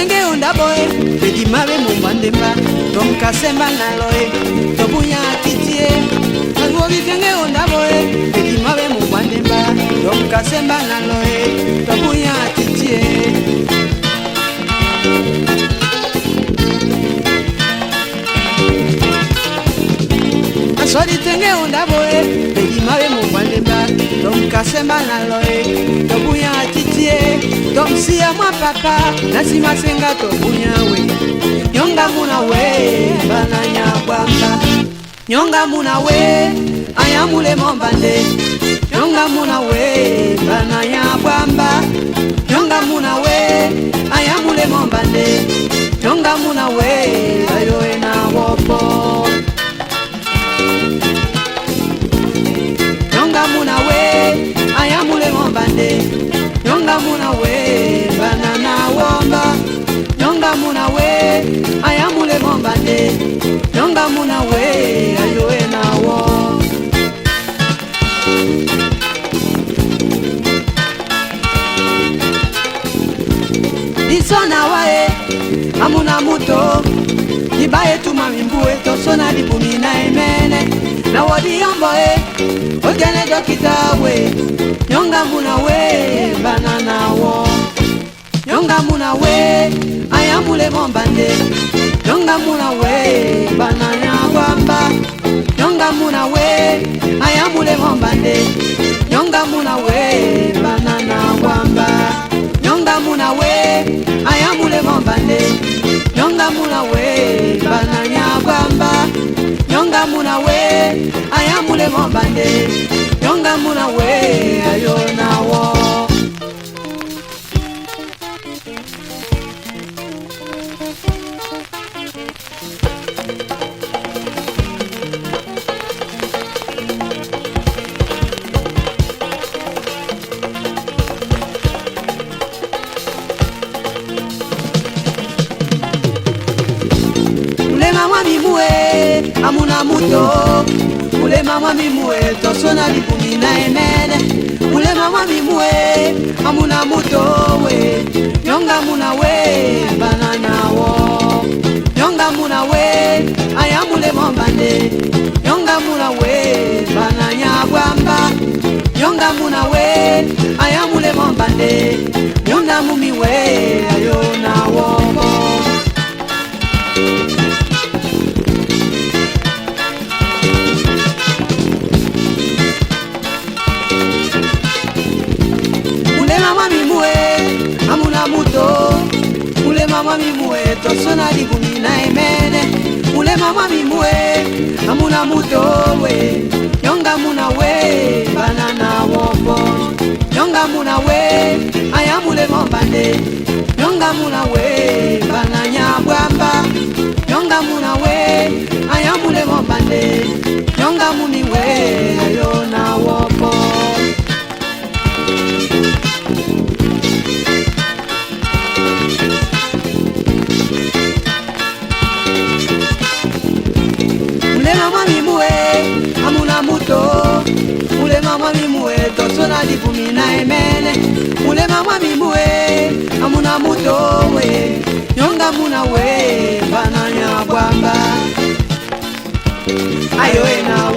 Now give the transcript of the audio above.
tenge undaboe Pedi mawe mumbandemba Tomkasemba naloe Tobunya kitie Agori tenge undaboe Pedi mawe mumbandemba Tomkasemba naloe Tobunya kitie Asori tenge undaboe Pedi mawe mumbandemba Tomkasemba naloe Tobunya kitie Tomsia mwa papa Nasima senga tobunya we Nyonga muna we Bananya bwamba Nyonga muna we Ayamule mombande Nyonga muna we Bananya bwamba Nyonga muna we Ayamule mombande Nyonga muna we Ayoe na wopo Nyonga muna we Ayamule mombande Nyonga muna we Banana womba Nyonga muna we Ayamule mombande Nyonga muna we Ayoe na wo Disona wae Amuna muto Ibaye tumamimbuwe Tosona dipumina emene Na wadi yomboe Ogene dokita we Nyonga muna we Banana wo Nyonga muna we Ayamule mombande Nyonga muna we Banana wamba Nyonga muna we Ayamule mombande Nyonga muna we Banana wamba Nyonga muna we Ayamule mombande Nyonga muna we Banana wamba Nyonga muna we Ayamule mombande Nyonga muna we Ayona wo Amuna muto Ule mama mimue Tosona lipumina emene Ule mama mimue Amuna muto we Nyonga muna we Banana wo Nyonga muna we Ayamule mombande Nyonga muna we Bananya gwamba Nyonga muna we Ayamule mombande Nyonga mumi we Ayona wo Amuna muto Ule mama mimue Tosona ligumina emene Ule mama mimue Amuna muto we Nyonga muna we Banana wopo Nyonga muna we Ayamule mombande Nyonga muna we Bananya bwamba Nyonga muna we Ayamule mombande Nyonga muni we Ayona wopo Ule mama mimue Amuna muto Ule mama mimue Tosona lipumina emene Ule mama mimue Amuna muto we Nyonga muna we Bananya bwamba Ayoe na